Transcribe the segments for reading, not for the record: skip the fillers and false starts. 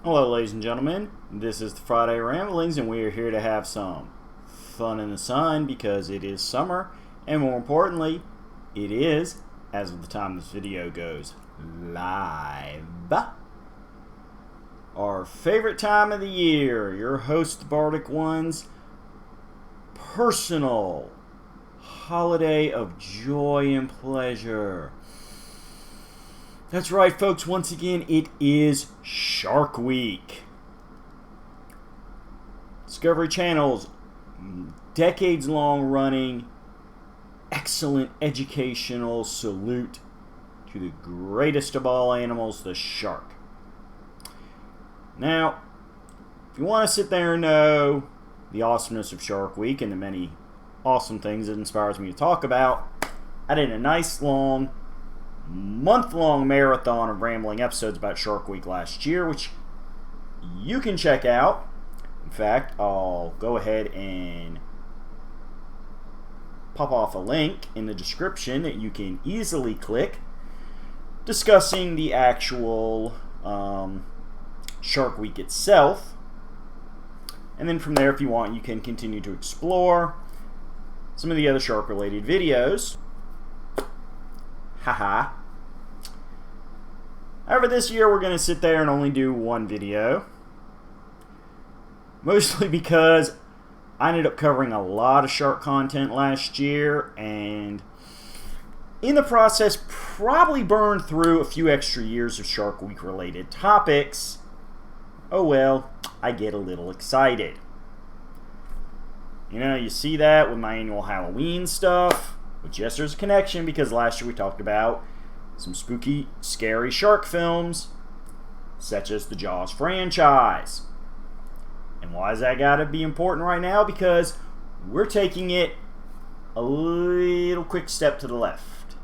Hello ladies and gentlemen, this is the Friday Ramblings and we are here to have some fun in the sun because it is summer and more importantly, it is, as of the time this video goes live, our favorite time of the year, your host Bardic One's personal holiday of joy and pleasure. That's right, folks. Once again, it is Shark Week. Discovery Channel's decades-long running, excellent educational salute to the greatest of all animals, the shark. Now, if you want to sit there and know the awesomeness of Shark Week and the many awesome things it inspires me to talk about, I did a nice long month-long marathon of rambling episodes about Shark Week last year, which you can check out. In fact, I'll go ahead and pop off a link in the description that you can easily click discussing the actual Shark Week itself. And then from there, if you want, you can continue to explore some of the other shark-related videos. Haha. However, this year we're going to sit there and only do one video. Mostly because I ended up covering a lot of shark content last year and in the process probably burned through a few extra years of Shark Week related topics. Oh well, I get a little excited. You know, you see that with my annual Halloween stuff. Which, yes, there's a connection because last year we talked about some spooky, scary shark films, such as the Jaws franchise. And why does that gotta be important right now? Because we're taking it a little quick step to the left.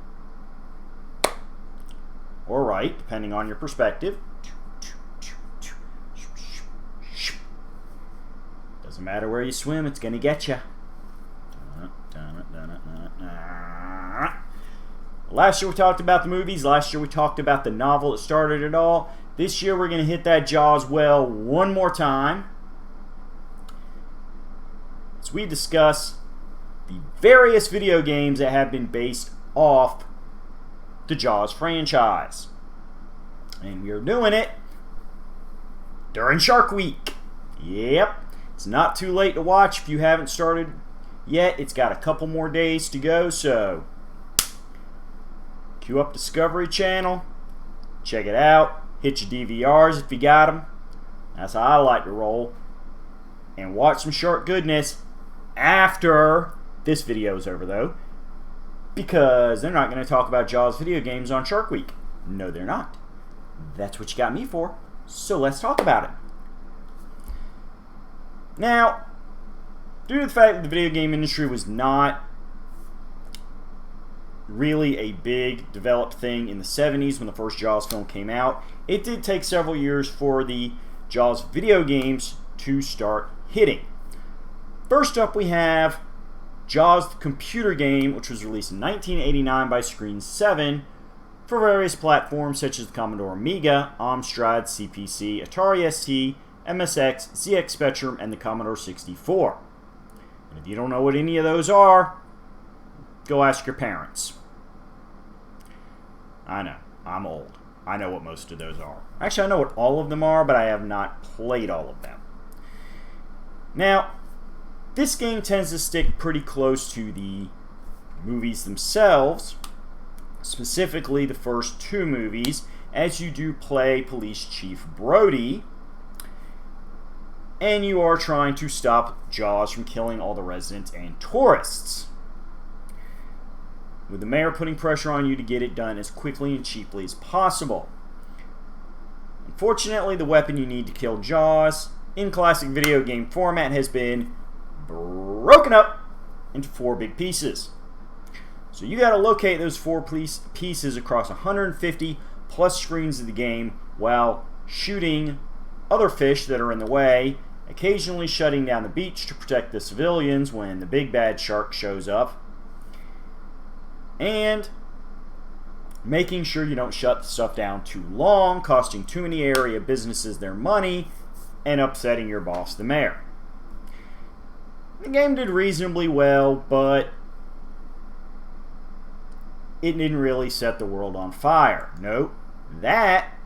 Or right, depending on your perspective. Doesn't matter where you swim, it's gonna get you. Last year we talked about the movies. Last year we talked about the novel that started it all. This year we're going to hit that Jaws well one more time as we discuss the various video games that have been based off the Jaws franchise. And we are doing it during Shark Week. Yep, it's not too late to watch if you haven't started yet. It's got a couple more days to go, so queue up Discovery Channel, check it out, hit your DVRs if you got them. That's how I like to roll. And watch some shark goodness after this video is over, though, because they're not going to talk about Jaws video games on Shark Week. No, they're not. That's what you got me for, so let's talk about it. Now, due to the fact that the video game industry was not really a big developed thing in the 70s when the first Jaws film came out, it did take several years for the Jaws video games to start hitting. First up we have Jaws the computer game, which was released in 1989 by Screen 7 for various platforms such as the Commodore Amiga, Amstrad, CPC, Atari ST, MSX, ZX Spectrum, and the Commodore 64. And if you don't know what any of those are, go ask your parents. I know, I'm old. I know what most of those are. Actually, I know what all of them are, but I have not played all of them. Now, this game tends to stick pretty close to the movies themselves, specifically the first two movies, as you do play Police Chief Brody, and you are trying to stop Jaws from killing all the residents and tourists, with the mayor putting pressure on you to get it done as quickly and cheaply as possible. Unfortunately, the weapon you need to kill Jaws in classic video game format has been broken up into 4 big pieces. So you got to locate those 4 pieces across 150 plus screens of the game while shooting other fish that are in the way, occasionally shutting down the beach to protect the civilians when the big bad shark shows up. And making sure you don't shut the stuff down too long, costing too many area businesses their money, and upsetting your boss, the mayor. The game did reasonably well, but it didn't really set the world on fire. Nope. That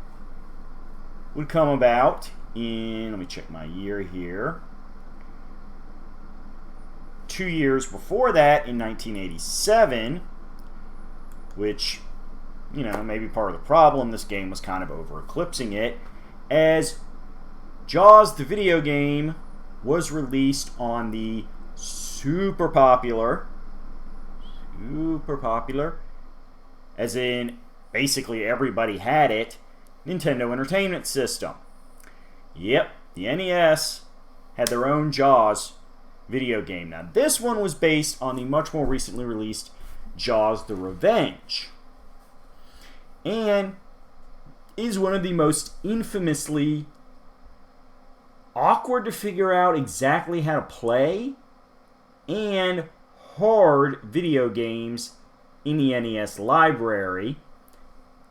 would come about in, let me check my year here, 2 years before that, in 1987, which, you know, maybe part of the problem. This game was kind of over-eclipsing it, as Jaws, the video game, was released on the super popular, as in basically everybody had it, Nintendo Entertainment System. Yep, the NES had their own Jaws video game. Now, this one was based on the much more recently released Jaws the Revenge, and is one of the most infamously awkward to figure out exactly how to play and hard video games in the NES library,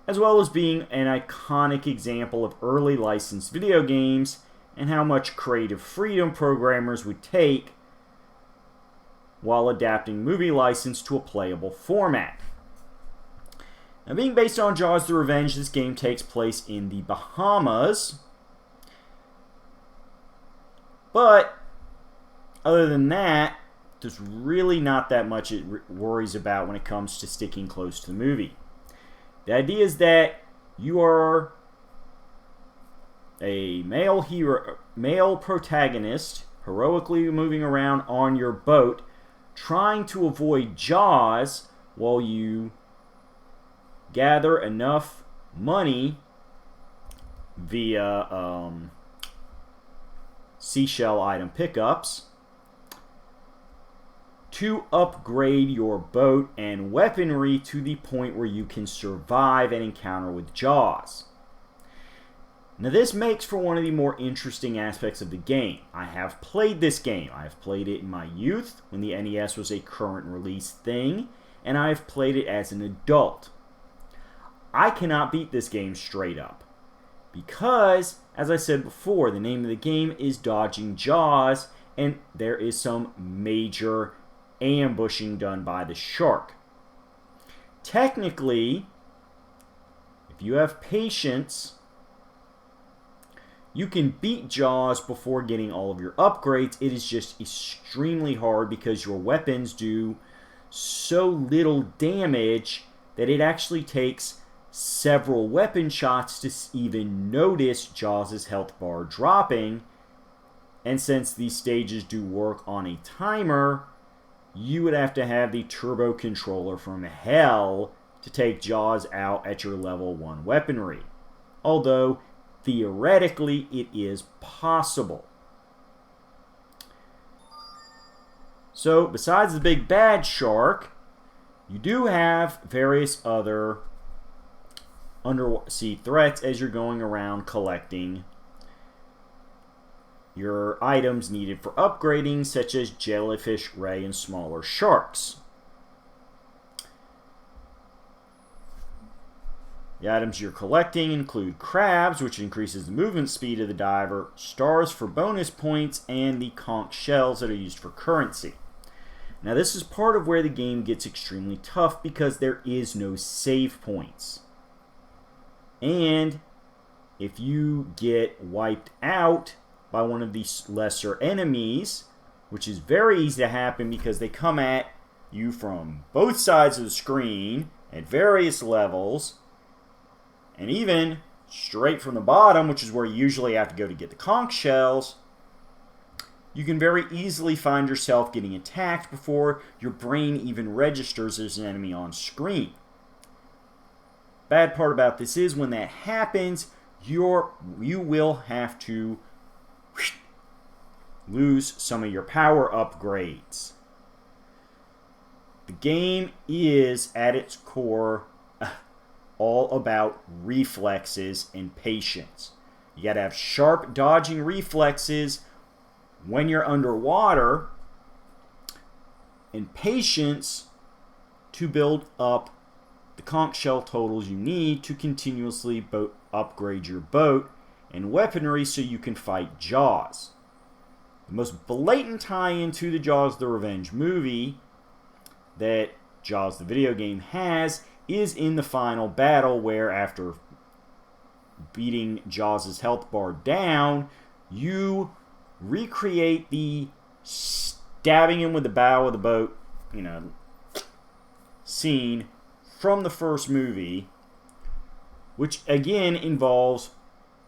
as well as being an iconic example of early licensed video games and how much creative freedom programmers would take while adapting movie license to a playable format. Now, being based on Jaws the Revenge, this game takes place in the Bahamas. But other than that, there's really not that much it worries about when it comes to sticking close to the movie. The idea is that you are a male protagonist, heroically moving around on your boat, trying to avoid Jaws while you gather enough money via seashell item pickups to upgrade your boat and weaponry to the point where you can survive an encounter with Jaws. Now, this makes for one of the more interesting aspects of the game. I have played this game. I have played it in my youth when the NES was a current release thing, and I have played it as an adult. I cannot beat this game straight up because, as I said before, the name of the game is Dodging Jaws, and there is some major ambushing done by the shark. Technically, if you have patience, you can beat Jaws before getting all of your upgrades. It is just extremely hard because your weapons do so little damage that it actually takes several weapon shots to even notice Jaws' health bar dropping. And since these stages do work on a timer, you would have to have the turbo controller from hell to take Jaws out at your level 1 weaponry. Although, theoretically, it is possible. So, besides the big bad shark, you do have various other undersea threats as you're going around collecting your items needed for upgrading, such as jellyfish, ray, and smaller sharks. The items you're collecting include crabs, which increases the movement speed of the diver, stars for bonus points, and the conch shells that are used for currency. Now, this is part of where the game gets extremely tough because there is no save points. And if you get wiped out by one of these lesser enemies, which is very easy to happen because they come at you from both sides of the screen at various levels, and even straight from the bottom, which is where you usually have to go to get the conch shells, you can very easily find yourself getting attacked before your brain even registers there's an enemy on screen. Bad part about this is when that happens, you will have to lose some of your power upgrades. The game is, at its core, all about reflexes and patience. You gotta have sharp dodging reflexes when you're underwater, and patience to build up the conch shell totals you need to continuously upgrade your boat and weaponry so you can fight Jaws. The most blatant tie-in to the Jaws the Revenge movie that Jaws the video game has is in the final battle, where after beating Jaws' health bar down, you recreate the stabbing him with the bow of the boat, scene from the first movie, which again involves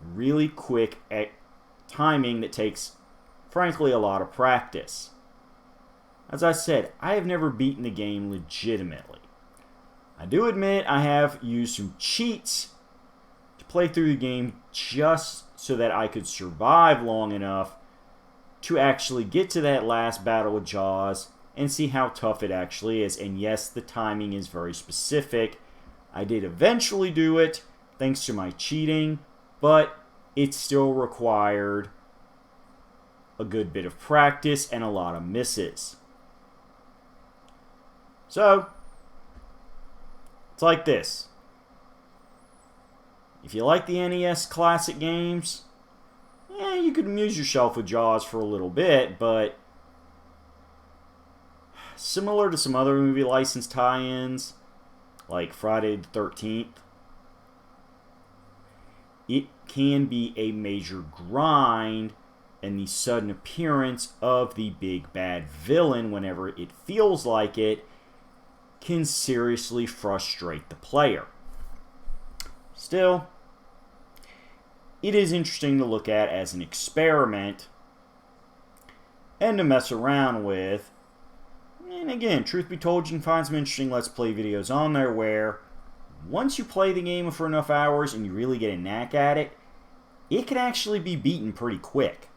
really quick timing that takes, frankly, a lot of practice. As I said, I have never beaten the game legitimately. I do admit I have used some cheats to play through the game just so that I could survive long enough to actually get to that last battle with Jaws and see how tough it actually is. And yes, the timing is very specific. I did eventually do it thanks to my cheating, but it still required a good bit of practice and a lot of misses. So, it's like this. If you like the NES classic games, you could amuse yourself with Jaws for a little bit, but similar to some other movie license tie-ins, like Friday the 13th, it can be a major grind, and the sudden appearance of the big bad villain whenever it feels like it can seriously frustrate the player. Still, it is interesting to look at as an experiment and to mess around with. And again, truth be told, you can find some interesting Let's Play videos on there where once you play the game for enough hours and you really get a knack at it, it can actually be beaten pretty quick.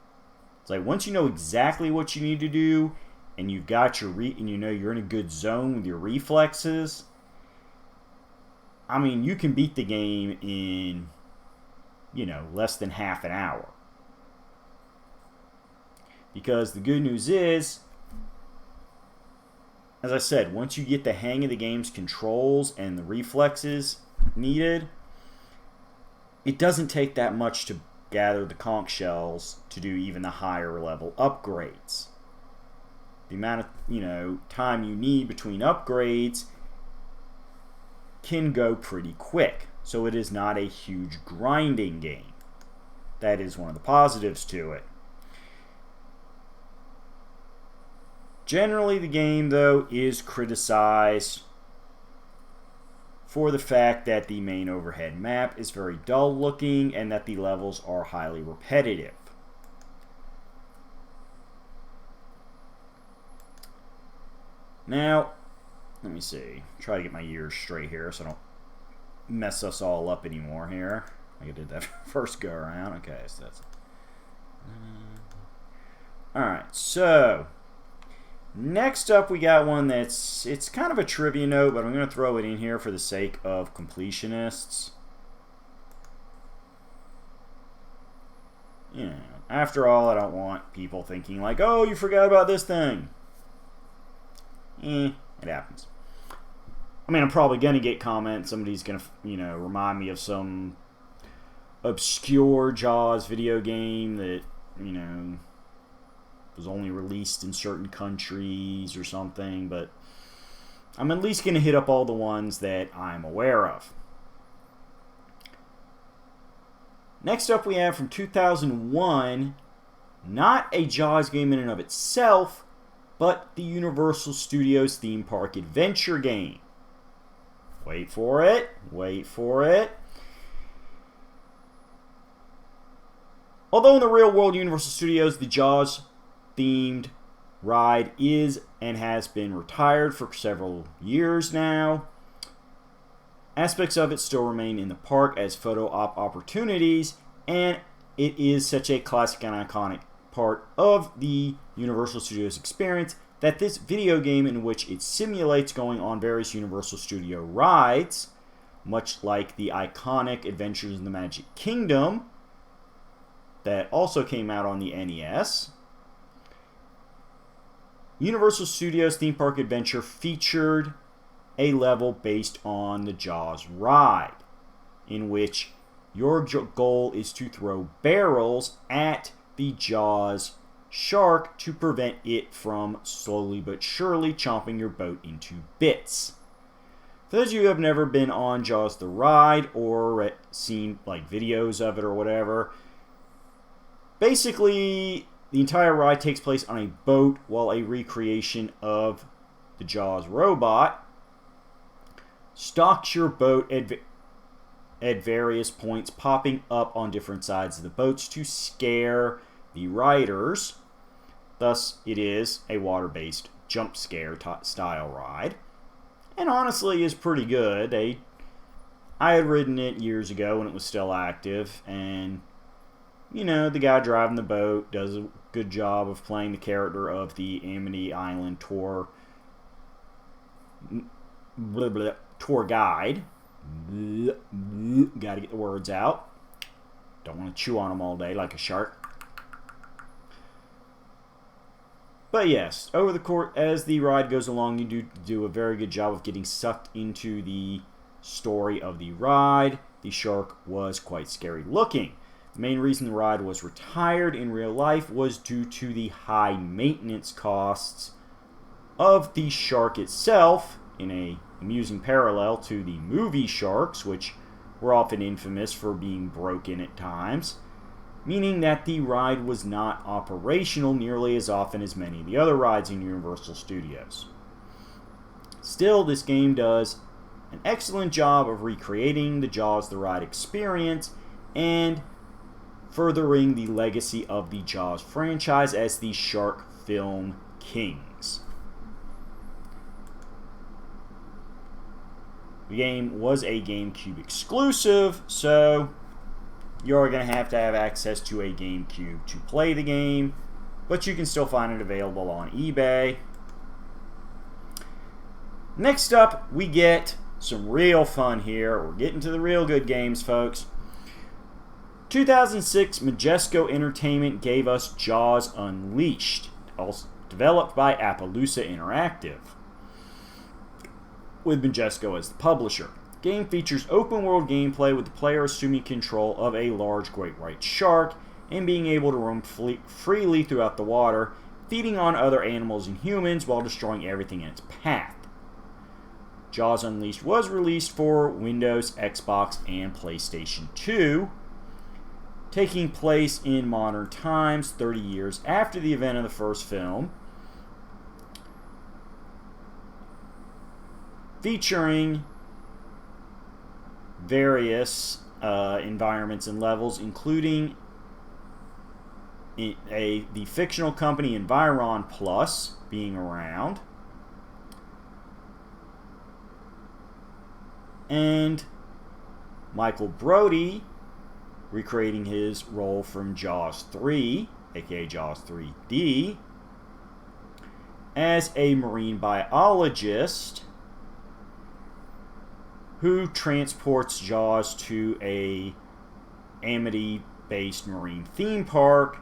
It's like once you know exactly what you need to do and you've got your and you know you're in a good zone with your reflexes, I mean, you can beat the game in, less than half an hour. Because the good news is, as I said, once you get the hang of the game's controls and the reflexes needed, it doesn't take that much to gather the conch shells to do even the higher level upgrades. The amount of, time you need between upgrades can go pretty quick. So it is not a huge grinding game. That is one of the positives to it. Generally, the game, though, is criticized for the fact that the main overhead map is very dull looking and that the levels are highly repetitive. Now, let me see. Try to get my ears straight here so I don't mess us all up anymore here. I did that first go around. Okay, so that's... Alright, so... next up, we got one it's kind of a trivia note, but I'm going to throw it in here for the sake of completionists. After all, I don't want people thinking like, oh, you forgot about this thing. It happens. I mean, I'm probably going to get comments. Somebody's going to, remind me of some obscure Jaws video game that, was only released in certain countries or something, but I'm at least going to hit up all the ones that I'm aware of. Next up, we have from 2001, not a Jaws game in and of itself, but the Universal Studios theme park adventure game. Wait for it. Wait for it. Although in the real world Universal Studios, the Jaws themed ride is and has been retired for several years now, aspects of it still remain in the park as photo op opportunities, and it is such a classic and iconic part of the Universal Studios experience that this video game, in which it simulates going on various Universal Studio rides, much like the iconic Adventures in the Magic Kingdom that also came out on the NES, Universal Studios Theme Park Adventure featured a level based on the Jaws ride, in which your goal is to throw barrels at the Jaws shark to prevent it from slowly but surely chomping your boat into bits. For those of you who have never been on Jaws the ride or seen like videos of it or whatever, basically the entire ride takes place on a boat while a recreation of the Jaws robot stalks your boat at various points, popping up on different sides of the boats to scare the riders. Thus, it is a water-based jump scare style ride, and honestly is pretty good. I had ridden it years ago when it was still active, and you know, the guy driving the boat does a good job of playing the character of the Amity Island tour guide. Gotta get the words out. Don't want to chew on them all day like a shark. But yes, over the course, as the ride goes along, you do a very good job of getting sucked into the story of the ride. The shark was quite scary looking. The main reason the ride was retired in real life was due to the high maintenance costs of the shark itself, in a amusing parallel to the movie sharks, which were often infamous for being broken at times, meaning that the ride was not operational nearly as often as many of the other rides in Universal Studios. Still, this game does an excellent job of recreating the Jaws the Ride experience and furthering the legacy of the Jaws franchise as the shark film kings. The game was a GameCube exclusive, so you're going to have access to a GameCube to play the game, but you can still find it available on eBay. Next up, we get some real fun here. We're getting to the real good games, folks. 2006, Majesco Entertainment gave us Jaws Unleashed, also developed by Appaloosa Interactive, with Majesco as the publisher. The game features open-world gameplay with the player assuming control of a large great white shark and being able to roam freely throughout the water, feeding on other animals and humans while destroying everything in its path. Jaws Unleashed was released for Windows, Xbox, and PlayStation 2, taking place in modern times, 30 years after the event of the first film, featuring various environments and levels, including the fictional company Environ Plus being around, and Michael Brody recreating his role from Jaws 3, aka Jaws 3D, as a marine biologist who transports Jaws to a Amity-based marine theme park,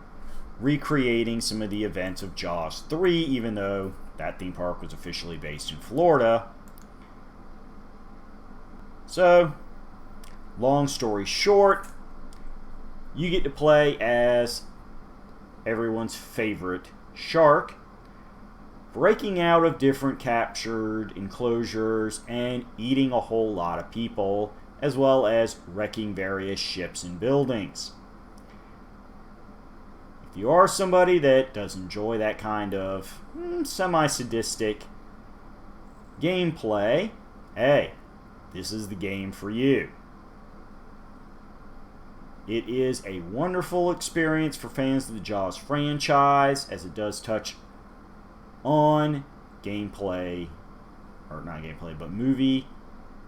recreating some of the events of Jaws 3, even though that theme park was officially based in Florida. So, long story short, you get to play as everyone's favorite shark, breaking out of different captured enclosures and eating a whole lot of people, as well as wrecking various ships and buildings. If you are somebody that does enjoy that kind of semi-sadistic gameplay, hey, this is the game for you. It is a wonderful experience for fans of the Jaws franchise, as it does touch on gameplay, or not gameplay, but movie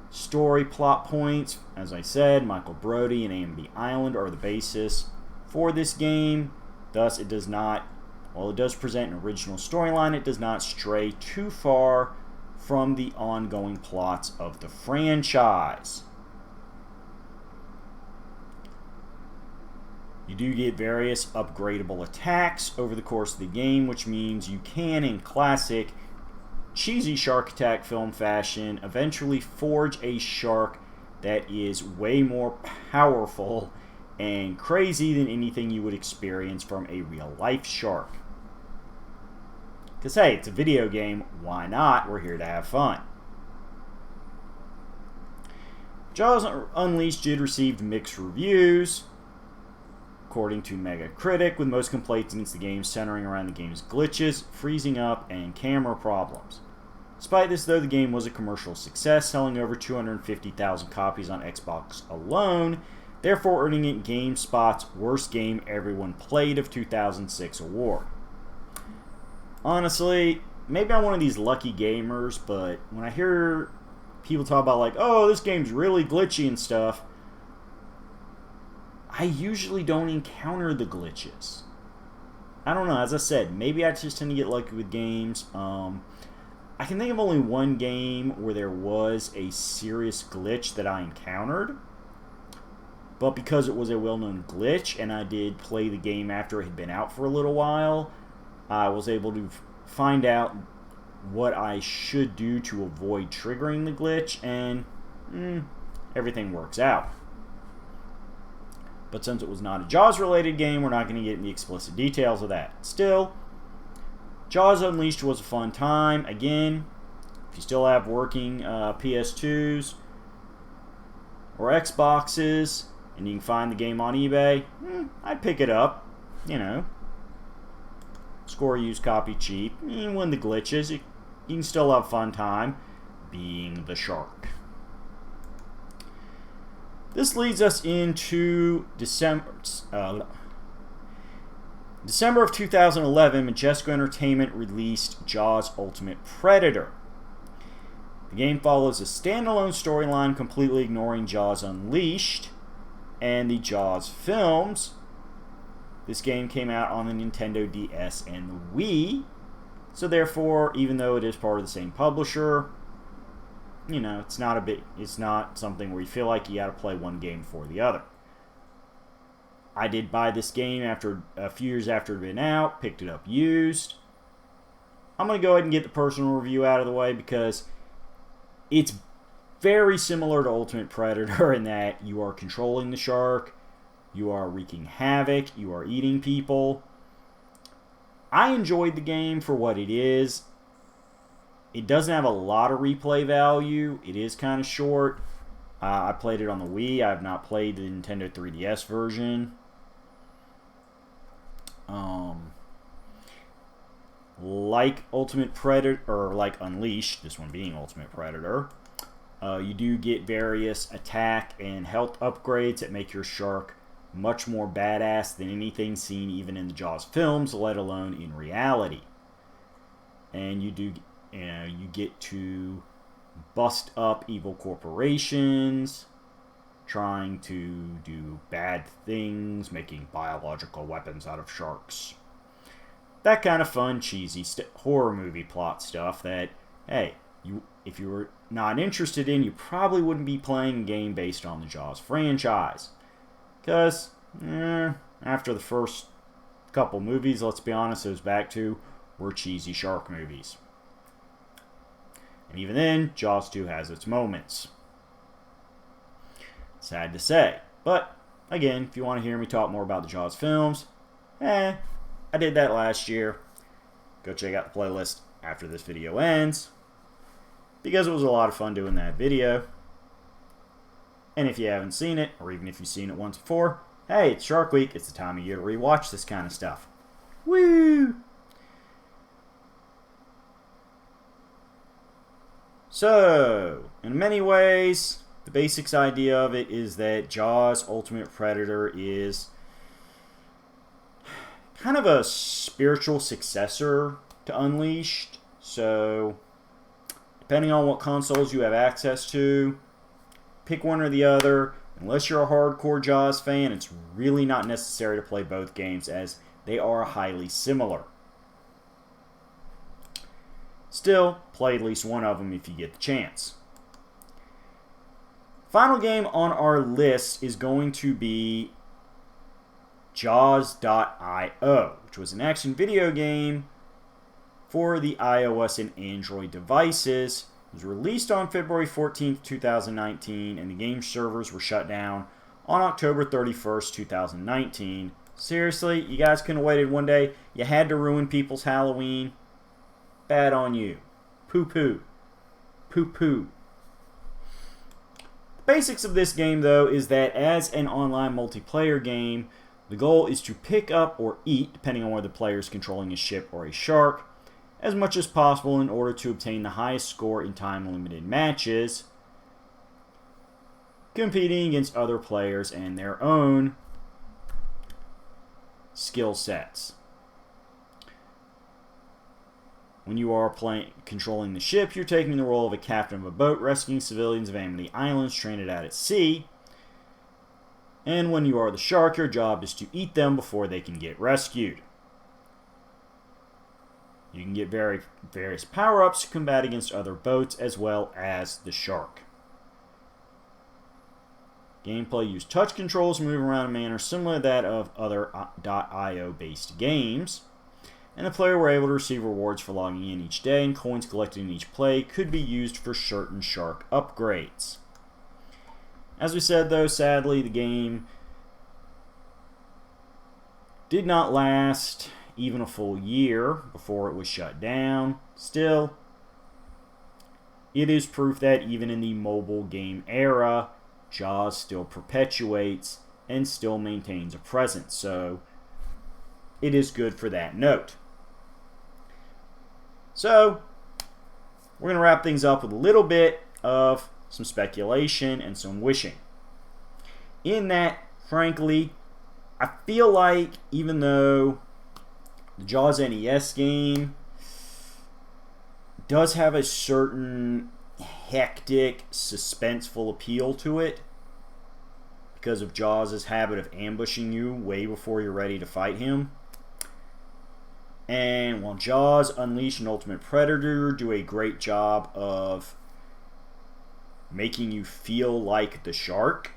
story plot points. As I said, Michael Brody and Amity Island are the basis for this game. Thus, it does not, while it does present an original storyline, it does not stray too far from the ongoing plots of the franchise. You do get various upgradable attacks over the course of the game, which means you can, in Classic, cheesy Shark Attack film fashion, eventually forge a shark that is way more powerful and crazy than anything you would experience from a real-life shark. Because, hey, it's a video game. Why not? We're here to have fun. Jaws Unleashed did receive mixed reviews, according to Metacritic, with most complaints against the game centering around the game's glitches, freezing up, and camera problems. Despite this, though, the game was a commercial success, selling over 250,000 copies on Xbox alone, therefore earning it GameSpot's Worst Game Everyone Played of 2006 award. Honestly, maybe I'm one of these lucky gamers, but when I hear people talk about like, oh, this game's really glitchy and stuff, I usually don't encounter the glitches. I don't know, as I said, maybe I just tend to get lucky with games. I can think of only one game where there was a serious glitch that I encountered, but because it was a well-known glitch and I did play the game after it had been out for a little while, I was able to find out what I should do to avoid triggering the glitch, and everything works out. But since it was not a Jaws-related game, we're not going to get into the explicit details of that. Still, Jaws Unleashed was a fun time. Again, if you still have working PS2s or Xboxes, and you can find the game on eBay, I'd pick it up. You know, score a used copy cheap. You win the glitches. You can still have a fun time being the shark. This leads us into December of 2011. Majesco Entertainment released Jaws Ultimate Predator. The game follows a standalone storyline completely ignoring Jaws Unleashed and the Jaws films. This game came out on the Nintendo DS and the Wii, so therefore, even though it is part of the same publisher, you know, it's not something where you feel like you got to play one game before the other. I did buy this game after a few years after it had been out, picked it up used. I'm going to go ahead and get the personal review out of the way because it's very similar to Ultimate Predator in that you are controlling the shark, you are wreaking havoc, you are eating people. I enjoyed the game for what it is. It doesn't have a lot of replay value. It is kind of short. I played it on the Wii. I have not played the Nintendo 3DS version. Like Ultimate Predator, or like Unleashed, this one being Ultimate Predator, you do get various attack and health upgrades that make your shark much more badass than anything seen even in the Jaws films, let alone in reality. And you get to bust up evil corporations, trying to do bad things, making biological weapons out of sharks. That kind of fun, cheesy horror movie plot stuff that, hey, if you were not interested in, you probably wouldn't be playing a game based on the Jaws franchise. Because, after the first couple movies, let's be honest, those back two were cheesy shark movies. And even then, Jaws 2 has its moments. Sad to say. But, again, if you want to hear me talk more about the Jaws films, I did that last year. Go check out the playlist after this video ends, because it was a lot of fun doing that video. And if you haven't seen it, or even if you've seen it once before, hey, it's Shark Week. It's the time of year to rewatch this kind of stuff. Woo! So, in many ways, the basics idea of it is that Jaws Ultimate Predator is kind of a spiritual successor to Unleashed. So, depending on what consoles you have access to, pick one or the other. Unless you're a hardcore Jaws fan, it's really not necessary to play both games as they are highly similar. Still, play at least one of them if you get the chance. Final game on our list is going to be Jaws.io, which was an action video game for the iOS and Android devices. It was released on February 14th, 2019, and the game servers were shut down on October 31st, 2019. Seriously, you guys couldn't have waited one day? You had to ruin people's Halloween? Bad on you. Poo-poo. Poo-poo. The basics of this game, though, is that as an online multiplayer game, the goal is to pick up or eat, depending on whether the player is controlling a ship or a shark, as much as possible in order to obtain the highest score in time-limited matches, competing against other players and their own skill sets. When you are controlling the ship, you're taking the role of a captain of a boat, rescuing civilians of Amity Island stranded out at sea. And when you are the shark, your job is to eat them before they can get rescued. You can get various power-ups to combat against other boats as well as the shark. Gameplay used touch controls to move around in a manner similar to that of other .io based games. And the player were able to receive rewards for logging in each day, and coins collected in each play could be used for certain shark upgrades. As we said, though, sadly, the game did not last even a full year before it was shut down. Still, it is proof that even in the mobile game era, Jaws still perpetuates and still maintains a presence. So, it is good for that note. So, we're going to wrap things up with a little bit of some speculation and some wishing. In that, frankly, I feel like even though the Jaws NES game does have a certain hectic, suspenseful appeal to it because of Jaws' habit of ambushing you way before you're ready to fight him. And while Jaws, Unleashed, and Ultimate Predator do a great job of making you feel like the shark,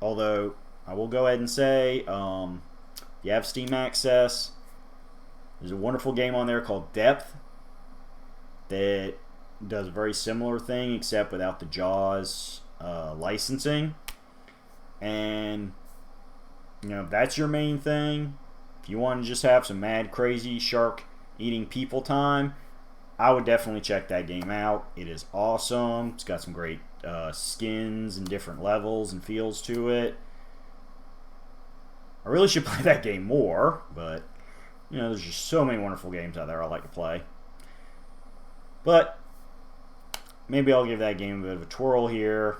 although I will go ahead and say, if you have Steam access, there's a wonderful game on there called Depth that does a very similar thing except without the Jaws licensing. And if that's your main thing, if you want to just have some mad, crazy shark eating people time, I would definitely check that game out. It is awesome. It's got some great skins and different levels and feels to it. I really should play that game more, but there's just so many wonderful games out there I like to play. But maybe I'll give that game a bit of a twirl here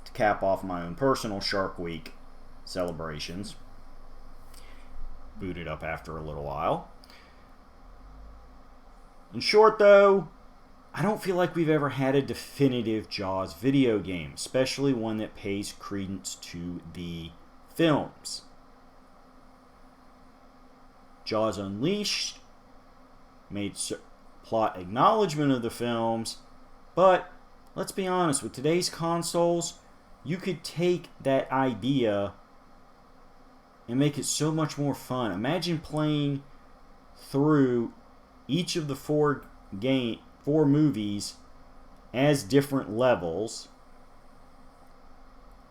to cap off my own personal Shark Week celebrations. Boot it up after a little while. In short, though, I don't feel like we've ever had a definitive Jaws video game, especially one that pays credence to the films. Jaws Unleashed made plot acknowledgement of the films, but let's be honest, with today's consoles, you could take that idea and make it so much more fun. Imagine playing through each of the four movies as different levels,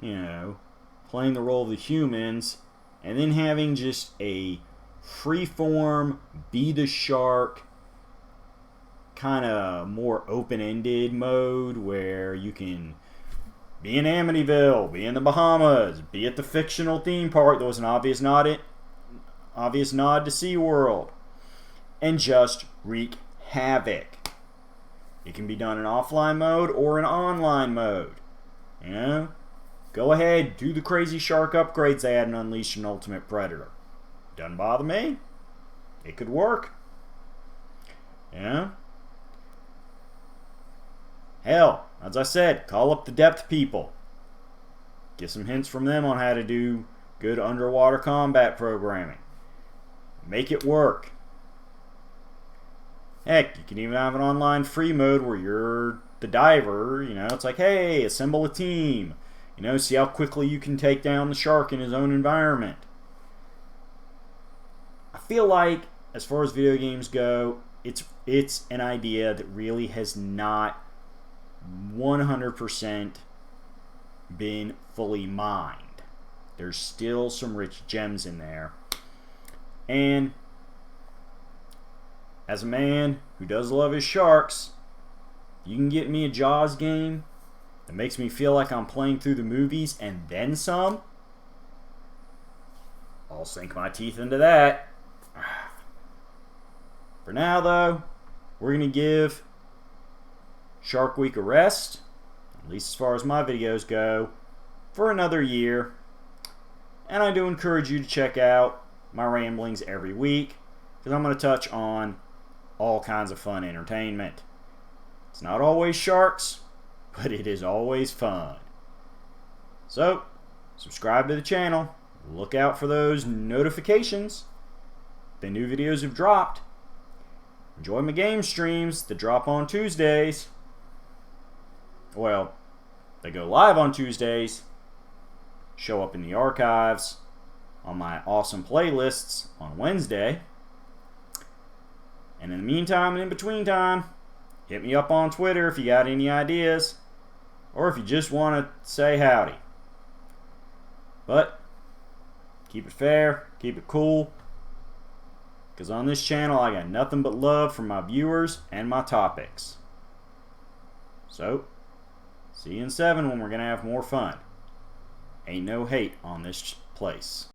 playing the role of the humans, and then having just a freeform, be the shark, kind of more open-ended mode where you can be in Amityville, be in the Bahamas, be at the fictional theme park. There was an obvious nod to SeaWorld, and just wreak havoc. It can be done in offline mode or in online mode. Go ahead, do the crazy shark upgrades they had in Unleashed and Ultimate Predator. Doesn't bother me. It could work. Hell, as I said, call up the Depth people. Get some hints from them on how to do good underwater combat programming. Make it work. Heck, you can even have an online free mode where you're the diver. It's like, hey, assemble a team. See how quickly you can take down the shark in his own environment. I feel like as far as video games go, it's an idea that really has not 100% been fully mined. There's still some rich gems in there. And as a man who does love his sharks, you can get me a Jaws game that makes me feel like I'm playing through the movies and then some, I'll sink my teeth into that. For now, though, we're going to give Shark Week a rest, at least as far as my videos go, for another year. And I do encourage you to check out my ramblings every week, because I'm going to touch on all kinds of fun entertainment. It's not always sharks, but it is always fun. So, subscribe to the channel. Look out for those notifications. The new videos have dropped. Enjoy my game streams that drop on Tuesdays. Well, they go live on Tuesdays, show up in the archives on my awesome playlists on Wednesday. And in the meantime and in between time, hit me up on Twitter if you got any ideas, or if you just want to say howdy. But keep it fair, keep it cool, because on this channel I got nothing but love for my viewers and my topics. So, see you in 7 when we're going to have more fun. Ain't no hate on this place.